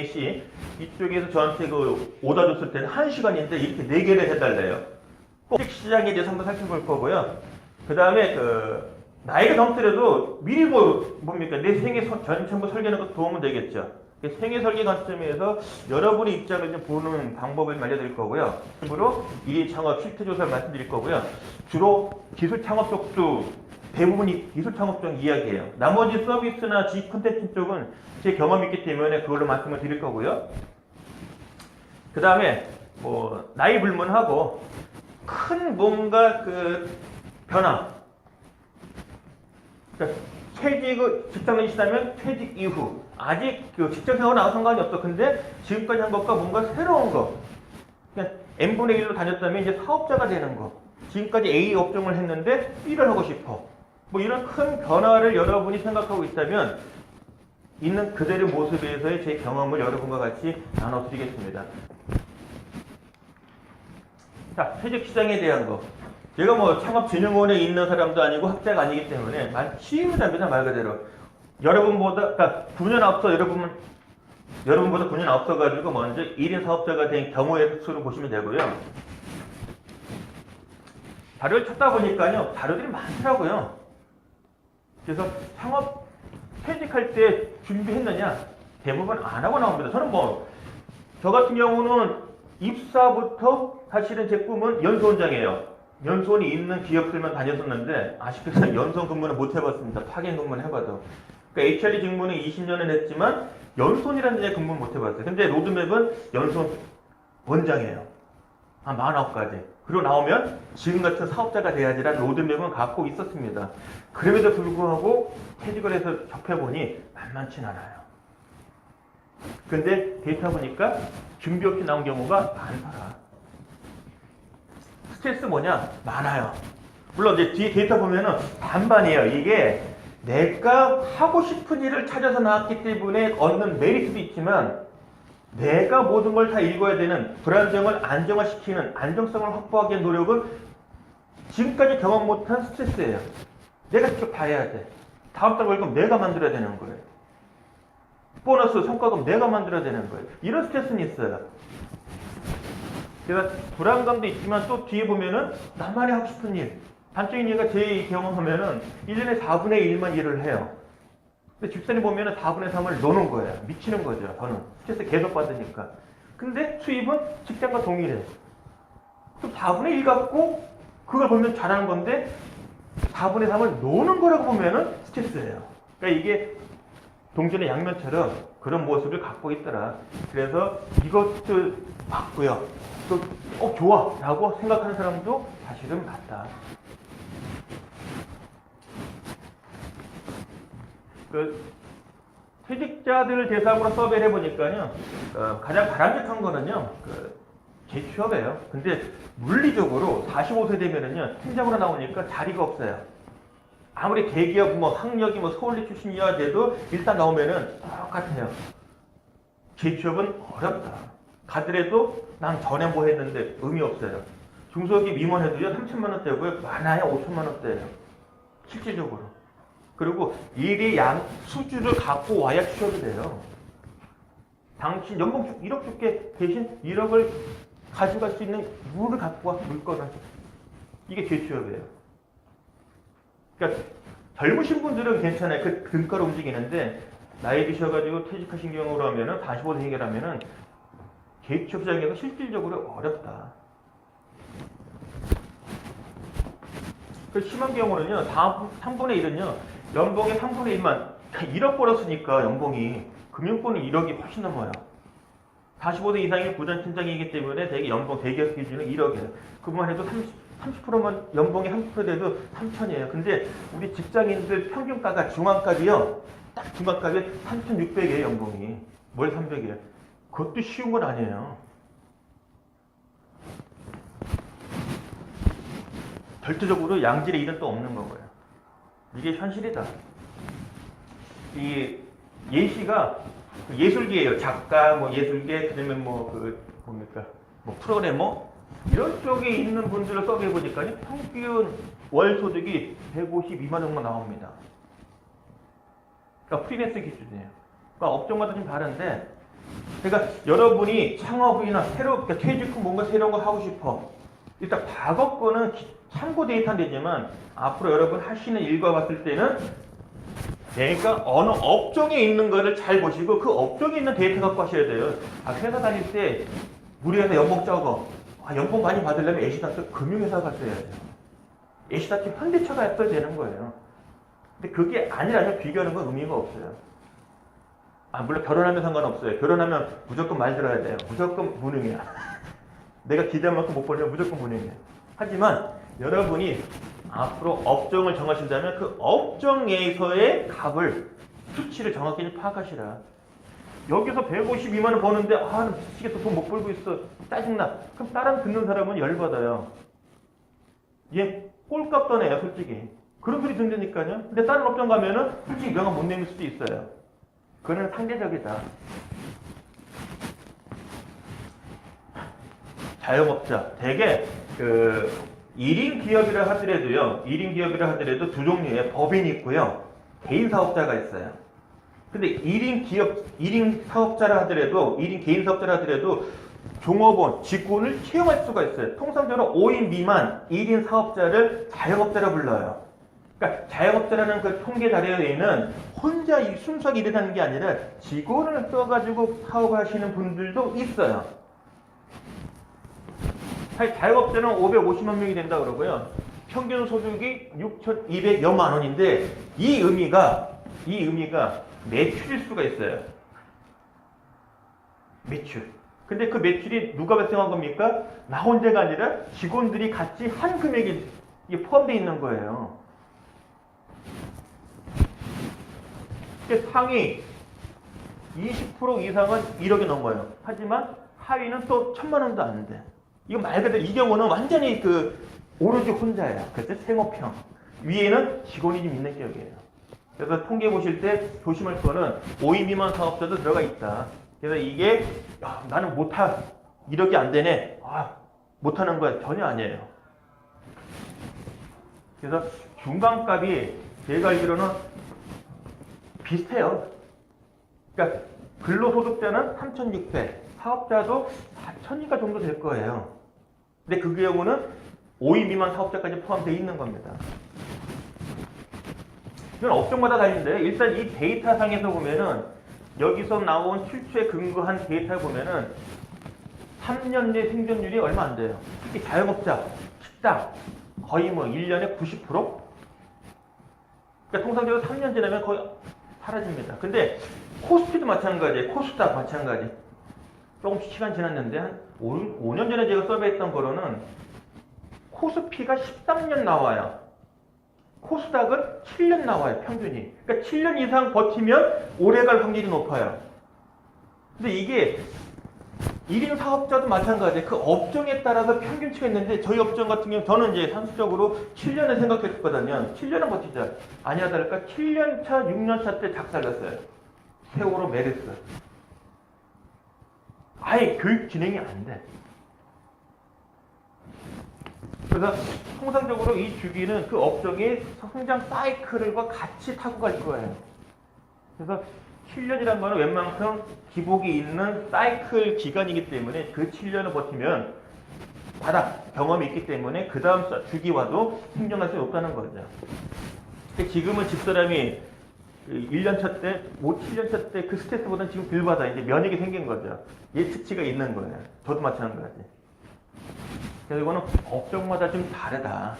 4시 이쪽에서 저한테 그 오다 줬을 때는 1시간인데 이렇게 4개를 해달래요. 꼭 시장에 대해서 한번 살펴볼 거고요. 그 다음에 나이가 넘더라도 미리 뭡니까? 내 생애 전체부 설계하는 것도 도움은 되겠죠. 생애 설계 관점에서 여러분의 입장을 좀 보는 방법을 알려드릴 거고요. 으로 이 창업 실태 조사를 말씀드릴 거고요. 주로 기술 창업 쪽도 대부분이 기술 창업 쪽 이야기예요. 나머지 서비스나 지식 콘텐츠 쪽은 제 경험이 있기 때문에 그걸로 말씀을 드릴 거고요. 그 다음에 나이 불문하고 큰 뭔가 변화. 그러니까 직장을 시다면 퇴직 이후 아직 직장 생활은 아무 상관이 없어. 근데 지금까지 한 것과 뭔가 새로운 거. 그냥 n분의 1로 다녔다면 이제 사업자가 되는 거. 지금까지 A 업종을 했는데 B를 하고 싶어. 이런 큰 변화를 여러분이 생각하고 있다면 있는 그대의 모습에서의 제 경험을 여러분과 같이 나눠드리겠습니다. 자, 퇴직시장에 대한 거. 제가 창업진흥원에 있는 사람도 아니고 학자가 아니기 때문에 쉬운답니다, 말 그대로. 그러니까 9년 앞서 여러분보다 9년 앞서가지고 먼저 1인 사업자가 된 경우의 수를 보시면 되고요. 자료를 찾다 보니까요, 자료들이 많더라고요. 그래서 창업 퇴직할 때 준비했느냐? 대부분 안 하고 나옵니다. 저는 저 같은 경우는 입사부터 사실은 제 꿈은 연수원장이에요. 연수원이 있는 기업들만 다녔었는데 아쉽게도 연수원 근무는 못 해봤습니다. 파견 근무는 해봐도. 그러니까 HRD 직무는 20년은 했지만 연수원이라는 데 근무는 못 해봤어요. 근데 로드맵은 연수원 원장이에요. 한 49가지. 그리고 나오면 지금 같은 사업자가 돼야지라는 로드맵은 갖고 있었습니다. 그럼에도 불구하고 퇴직을 해서 접해보니 만만치 않아요. 근데 데이터 보니까 준비 없이 나온 경우가 많더라. 스트레스 뭐냐? 많아요. 물론 이제 뒤에 데이터 보면은 반반이에요. 이게 내가 하고 싶은 일을 찾아서 나왔기 때문에 얻는 메리트도 있지만 내가 모든 걸 다 읽어야 되는 불안정을 안정화시키는 안정성을 확보하기 위한 노력은 지금까지 경험 못한 스트레스예요. 내가 직접 다 해야 돼. 다음 달 월급 내가 만들어야 되는 거예요. 보너스, 성과금 내가 만들어야 되는 거예요. 이런 스트레스는 있어요. 그래서 불안감도 있지만 또 뒤에 보면은 나만이 하고 싶은 일. 단적인 예가 제 경험하면은 1년에 4분의 1만 일을 해요. 근데 집사님 보면은 4분의 3을 노는 거예요. 미치는 거죠. 저는 스트레스 계속 받으니까. 근데 수입은 직장과 동일해. 그럼 4분의 1 갖고 그걸 보면 잘하는 건데 4분의 3을 노는 거라고 보면은 스트레스예요. 그러니까 이게 동전의 양면처럼 그런 모습을 갖고 있더라. 그래서 이것도 맞고요. 또 좋아 라고 생각하는 사람도 사실은 맞다. 퇴직자들을 대상으로 서베이를 해보니까요, 가장 바람직한 거는요, 재취업이에요. 근데 물리적으로 45세 되면은요, 팀장으로 나오니까 자리가 없어요. 아무리 대기업 학력이 서울대 출신이어야 돼도 일단 나오면은 똑같아요. 재취업은 어렵다. 가더라도 난 전에 뭐 했는데 의미 없어요. 중소기업 임원해도요 3천만 원대고요. 많아야 5천만 원대예요. 실질적으로. 그리고 일의 수주를 갖고 와야 취업이 돼요. 당신 연봉 1억 줄게 대신 1억을 가져갈 수 있는 물을 갖고 와, 물건을. 이게 재취업이에요. 그러니까 젊으신 분들은 괜찮아요. 그 등가로 움직이는데 나이 드셔가지고 퇴직하신 경우로 하면은 45세 해결하면은 재취업 시장에서 실질적으로 어렵다. 그 심한 경우는요, 다음 3분의 1은요, 연봉의 3분의 1만 1억 벌었으니까 연봉이 금융권은 1억이 훨씬 넘어요. 45세 이상의 부전 팀장이기 때문에 대개 연봉 대기업 기준은 1억이에요. 그만 해도 30%만 연봉이 30% 돼도 3천이에요. 근데 우리 직장인들 평균가가 중앙값이요. 딱 중앙값이 3,600이에요, 연봉이. 뭘 300이에요. 그것도 쉬운 건 아니에요. 절대적으로 양질의 일은 또 없는 거고요. 이게 현실이다. 이 예시가 예술계예요. 작가, 예술계, 그다음에 프로그래머 이런 쪽에 있는 분들을 써해 보니까 평균 월 소득이 152만 정도 나옵니다. 그러니까 프리랜서 기준이에요. 그러니까 업종마다 좀 다른데 그러니까 여러분이 창업이나 그러니까 퇴직 후 뭔가 새로운 거 하고 싶어. 일단 과거 거는 참고 데이터는 되지만 앞으로 여러분 하시는 일과 봤을 때는 내가 어느 업종에 있는 거를 잘 보시고 그 업종에 있는 데이터 갖고 하셔야 돼요. 회사 다닐 때 우리 회사 연봉 적어. 연봉 많이 받으려면 애시당초 금융회사 갔어야 돼요. 애시당초 현대차가 했어야 되는 거예요. 근데 그게 아니라면 비교하는 건 의미가 없어요. 물론 결혼하면 상관없어요. 결혼하면 무조건 말 들어야 돼요. 무조건 무능이야. 내가 기대한 만큼 못 벌면 무조건 무능이야. 하지만 여러분이 앞으로 업종을 정하신다면 그 업종에서의 값을, 수치를 정확히 파악하시라. 여기서 152만 원 버는데 미치겠어. 돈 못 벌고 있어. 짜증나. 그럼 다른 듣는 사람은 열받아요. 얘 꼴값 떠내요, 솔직히. 그런 소리 듣는다니까요. 근데 다른 업종 가면은 솔직히 명함 못 내밀 수도 있어요. 그거는 상대적이다. 자영업자. 대개 1인 기업이라 하더라도요. 1인 기업이라 하더라도 두 종류의 법인이 있고요. 개인 사업자가 있어요. 근데 1인 사업자라 하더라도 1인 개인 사업자라 하더라도 종업원, 직원을 채용할 수가 있어요. 통상적으로 5인 미만 1인 사업자를 자영업자라 불러요. 그러니까 자영업자라는 그 통계 자료에는 혼자 순수하게 일을 하는 게 아니라 직원을 써가지고 사업하시는 분들도 있어요. 자영업자는 550만 명이 된다 그러고요. 평균 소득이 6,200여만 원인데 이 의미가 매출일 수가 있어요. 매출. 근데 그 매출이 누가 발생한 겁니까? 나 혼자가 아니라 직원들이 같이 한 금액이 포함되어 있는 거예요. 상위 20% 이상은 1억이 넘어요. 하지만 하위는 또 1,000만 원도 안 돼. 이거 말 그대로 이 경우는 완전히 오로지 혼자예요. 그래서 생업형. 위에는 직원이 좀 있는 격이에요. 그래서 통계 보실 때 조심할 거는 5인 미만 사업자도 들어가 있다. 그래서 이게 나는 못하 1억이 안 되네. 못하는 거야. 전혀 아니에요. 그래서 중간값이 제가 알기로는 비슷해요. 그러니까 근로소득자는 3,600, 사업자도 4,000인가 정도 될 거예요. 근데 그 경우는 5인 미만 사업자까지 포함되어 있는 겁니다. 이건 업종마다 다른데 일단 이 데이터상에서 보면은 여기서 나온 출처에 근거한 데이터를 보면은 3년 내 생존율이 얼마 안 돼요. 특히 자영업자, 식당 거의 1년에 90%? 그러니까 통상적으로 3년 지나면 거의 사라집니다. 근데 코스피도 마찬가지예요. 코스닥 마찬가지. 조금씩 시간 지났는데 한 5년 전에 제가 서베이했던 거로는 코스피가 13년 나와요. 코스닥은 7년 나와요. 평균이. 그러니까 7년 이상 버티면 오래 갈 확률이 높아요. 근데 이게 1인 사업자도 마찬가지예요. 그 업종에 따라서 평균치가 있는데 저희 업종 같은 경우 저는 이제 상수적으로 7년을 생각했거든요. 7년은 버티자. 아니야 다를까 7년차, 6년차 때 작살났어요. 세월호, 메르스. 아예 교육 진행이 안 돼. 그래서 통상적으로 이 주기는 그 업종의 성장 사이클과 같이 타고 갈 거예요. 그래서 7년이란 말은 웬만큼 기복이 있는 사이클 기간이기 때문에 그 7년을 버티면 바닥 경험이 있기 때문에 그 다음 주기와도 생존할 수 없다는 거죠. 근데 지금은 집사람이 1년차 때, 7년차 때 그 스트레스보다는 지금 덜 받아. 이제 면역이 생긴 거죠. 예측치가 있는 거예요. 저도 마찬가지. 그래서 이거는 업종마다 좀 다르다.